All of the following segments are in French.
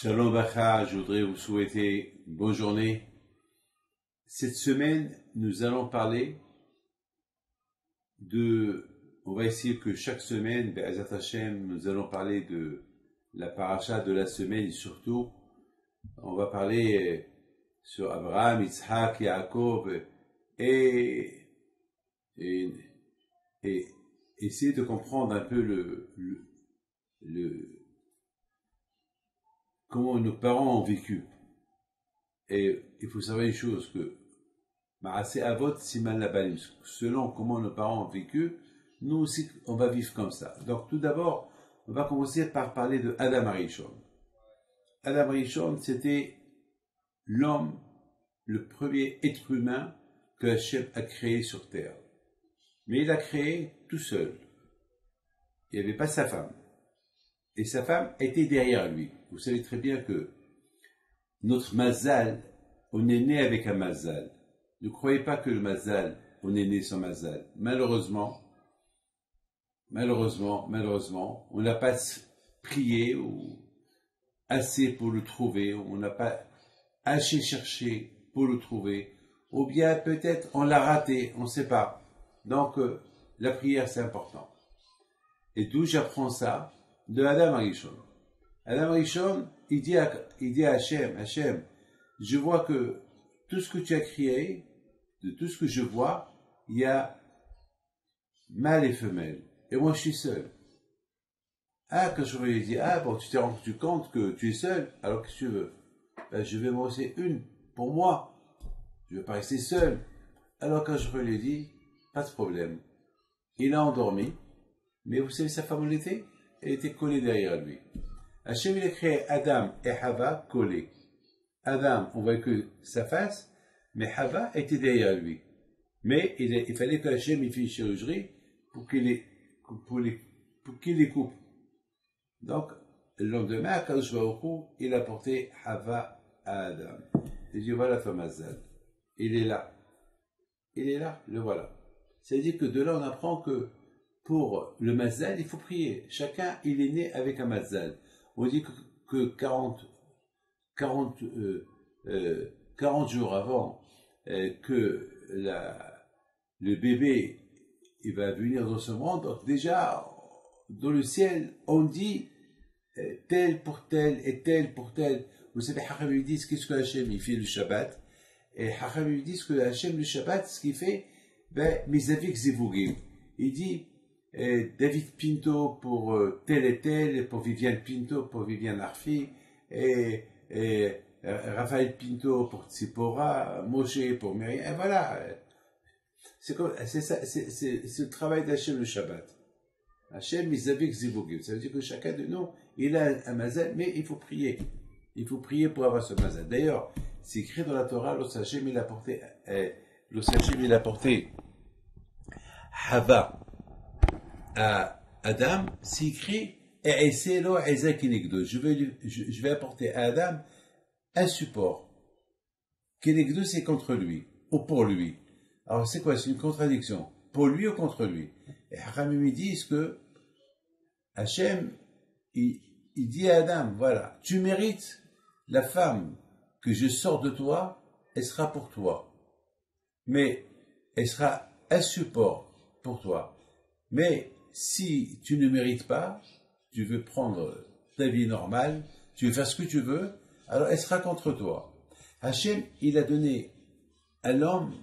Shalom Bacha, je voudrais vous souhaiter une bonne journée. Cette semaine, nous allons parler on va essayer que chaque semaine, Be'ezat Hashem, nous allons parler de la paracha de la semaine et surtout, on va parler sur Abraham, Yitzhak, Yaakov et, et, et essayer de comprendre un peu comment nos parents ont vécu. Et il faut savoir une chose, que Ma'aseh Avot Siman Labanim, selon comment nos parents ont vécu, nous aussi on va vivre comme ça. Donc tout d'abord, on va commencer par parler de Adam Arishon. Adam Arishon, c'était l'homme, le premier être humain que Hachem a créé sur terre. Mais il l'a créé tout seul. Il n'y avait pas sa femme. Et sa femme était derrière lui. Vous savez très bien que notre mazal, on est né avec un mazal. Ne croyez pas que le mazal, on est né sans mazal. Malheureusement, on n'a pas prié ou assez pour le trouver, on n'a pas assez cherché pour le trouver, ou bien peut-être on l'a raté, on ne sait pas. Donc, la prière, c'est important. Et d'où j'apprends ça? De Adam Arishon. Adam Arishon, il dit à Hachem, je vois que tout ce que tu as créé, de tout ce que je vois, il y a mâle et femelle. Et moi, je suis seul. Ah, quand je lui ai dit, bon, tu t'es rendu compte que tu es seul, alors qu'est-ce que tu veux? Ben, je vais me laisser une pour moi. Je ne vais pas rester seul. Alors quand je lui ai dit, pas de problème. Il a endormi, mais vous savez, sa femme, elle était collée derrière lui. Hachem, il a créé Adam et Hava collés. Adam, on voit que sa face, mais Hava était derrière lui. Mais il fallait que Hachem ait fait une chirurgie pour qu'il les coupe. Donc, le lendemain, Akadosh Baruch Hu, il a porté Hava à Adam. Il dit, voilà ton mazal. Il est là. Il est là, le voilà. C'est-à-dire que de là, on apprend que pour le mazal, il faut prier. Chacun, il est né avec un mazal. On dit que 40 jours avant que le bébé il va venir dans ce monde, donc déjà, dans le ciel, on dit tel pour tel et tel pour tel. Vous savez, Hacham lui dit qu'est-ce que Hachem il fait le Shabbat. Et Hacham lui dit que Hachem le Shabbat, ce qu'il fait, Mizavik Zivugim. Il dit David Pinto pour tel et tel, et pour Viviane Pinto pour Viviane Arfi, et Raphaël Pinto pour Tzipora, Moshe pour Myriam, et voilà. C'est le travail d'Hachem le Shabbat. Hachem Mizavik Zivugim. Ça veut dire que chacun de nous, il a un mazal, mais il faut prier. Il faut prier pour avoir ce mazal. D'ailleurs, c'est écrit dans la Torah, l'Hachem il a porté Hava à Adam, c'est écrit je vais apporter à Adam un support. Kenegdo, c'est contre lui, ou pour lui. Alors c'est quoi? C'est une contradiction. Pour lui ou contre lui? Et Hachamim ils disent que Hachem, il dit à Adam, voilà, tu mérites la femme que je sors de toi, elle sera pour toi. Mais elle sera un support pour toi. Mais si tu ne mérites pas, tu veux prendre ta vie normale, tu veux faire ce que tu veux, alors elle sera contre toi. Hachem, il a donné à l'homme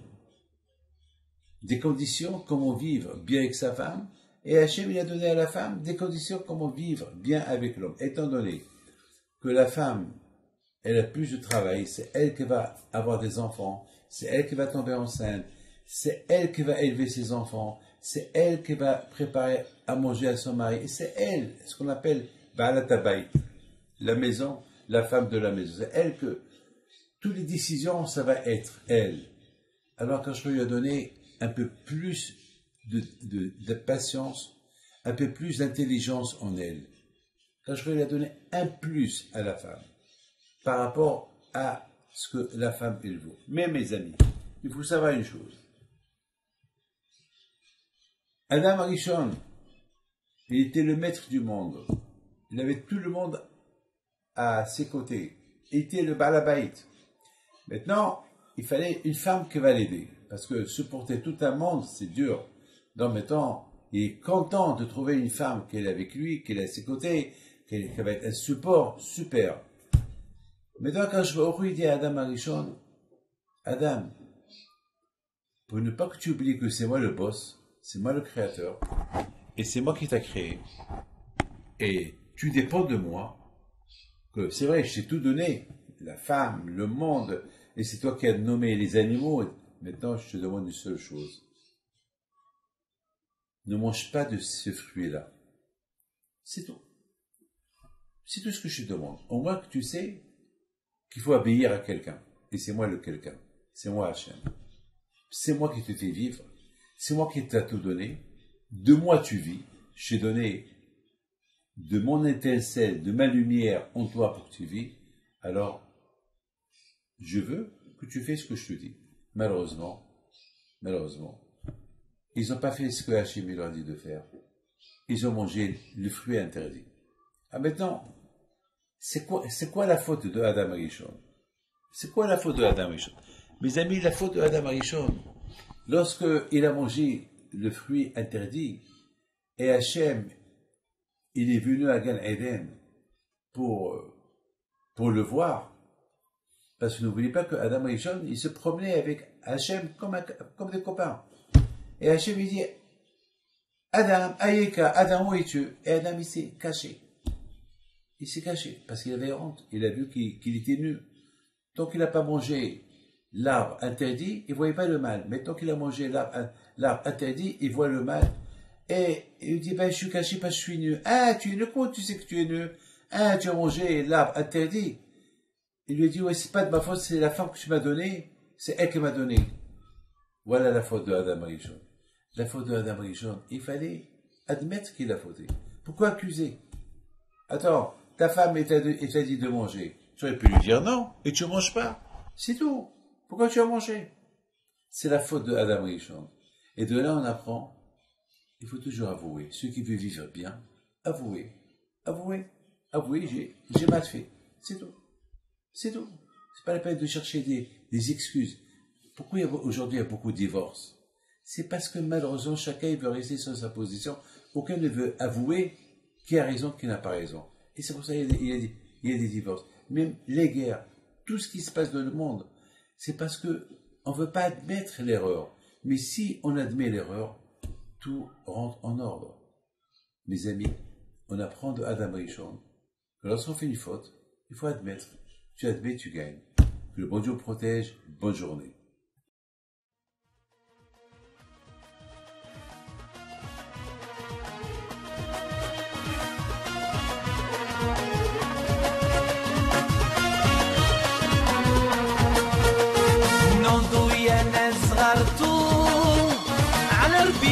des conditions comment vivre bien avec sa femme, et Hachem, il a donné à la femme des conditions comment vivre bien avec l'homme. Étant donné que la femme, elle a plus de travail, c'est elle qui va avoir des enfants, c'est elle qui va tomber enceinte, c'est elle qui va élever ses enfants, c'est elle qui va préparer à manger à son mari, et c'est elle, ce qu'on appelle Ba'alat Habayit, la maison, la femme de la maison. C'est elle que toutes les décisions, ça va être elle. Alors quand je lui ai donné un peu plus de patience, un peu plus d'intelligence en elle, quand je lui ai donné un plus à la femme, par rapport à ce que la femme elle vaut. Mais mes amis, il faut savoir une chose. Adam Arishon, il était le maître du monde. Il avait tout le monde à ses côtés. Il était le balabaït. Maintenant, il fallait une femme qui va l'aider. Parce que supporter tout un monde, c'est dur. Donc maintenant, il est content de trouver une femme qui est avec lui, qui est à ses côtés, qui va être un support super. Maintenant, quand je vais au rue, il dit à Adam Arishon, Adam, pour ne pas que tu oublies que c'est moi le boss, c'est moi le créateur, et c'est moi qui t'ai créé, et tu dépends de moi, que c'est vrai, je t'ai tout donné, la femme, le monde, et c'est toi qui as nommé les animaux. Maintenant, je te demande une seule chose. Ne mange pas de ce fruit-là. C'est tout. C'est tout ce que je te demande. Au moins que tu sais qu'il faut obéir à quelqu'un. Et c'est moi le quelqu'un. C'est moi Hachem. C'est moi qui te fais vivre. C'est moi qui t'ai tout donné. De moi tu vis. Je t'ai donné de mon étincelle, de ma lumière en toi pour que tu vis. Alors, je veux que tu fasses ce que je te dis. Malheureusement, ils n'ont pas fait ce que Hachem leur a dit de faire. Ils ont mangé le fruit interdit. Ah, maintenant, c'est quoi la faute de Adam Arishon? C'est quoi la faute de Adam Arishon? Mes amis, la faute de Adam Arishon, lorsqu'il a mangé le fruit interdit, et Hachem, il est venu à Gan Eden pour le voir, parce que n'oubliez pas que Adam Arishon, il se promenait avec Hachem comme des copains. Et Hachem, il dit, Adam, Ayeka, Adam, où es-tu? Et Adam, il s'est caché. Il s'est caché, parce qu'il avait honte. Il a vu qu'il était nu. Tant qu'il n'a pas mangé l'arbre interdit, il ne voyait pas le mal. Mais tant qu'il a mangé l'arbre interdit, il voit le mal. Et il dit, ben, je suis caché parce que je suis nu. Ah, tu es nu, comment tu sais que tu es nu? Ah, tu as mangé l'arbre interdit. Il lui a dit, ouais, c'est pas de ma faute, c'est la femme que tu m'as donnée, c'est elle qui m'a donné. Voilà la faute de Adam Arishon. La faute de Adam Arishon, il fallait admettre qu'il a fauté. Pourquoi accuser? Attends, ta femme t'a dit de manger. Tu aurais pu lui dire non, et tu ne manges pas. C'est tout. Pourquoi tu as mangé? C'est la faute de Adam Arishon. Et de là, on apprend, il faut toujours avouer. Ceux qui veulent vivre bien, avouer. J'ai mal fait. C'est tout. C'est tout. C'est pas la peine de chercher des excuses. Pourquoi aujourd'hui il y a beaucoup de divorces? C'est parce que malheureusement, chacun veut rester sur sa position. Aucun ne veut avouer qui a raison, qui n'a pas raison. Et c'est pour ça qu'il y a des divorces. Même les guerres, tout ce qui se passe dans le monde, c'est parce que on veut pas admettre l'erreur. Mais si on admet l'erreur, tout rentre en ordre. Mes amis, on apprend de Adam Arishon que lorsqu'on fait une faute, il faut admettre. Tu admets, tu gagnes. Que le bon Dieu protège. Bonne journée.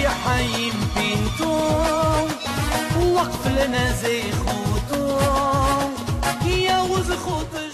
حي بينتو وقف لنا زي خوتو يا وز خوتو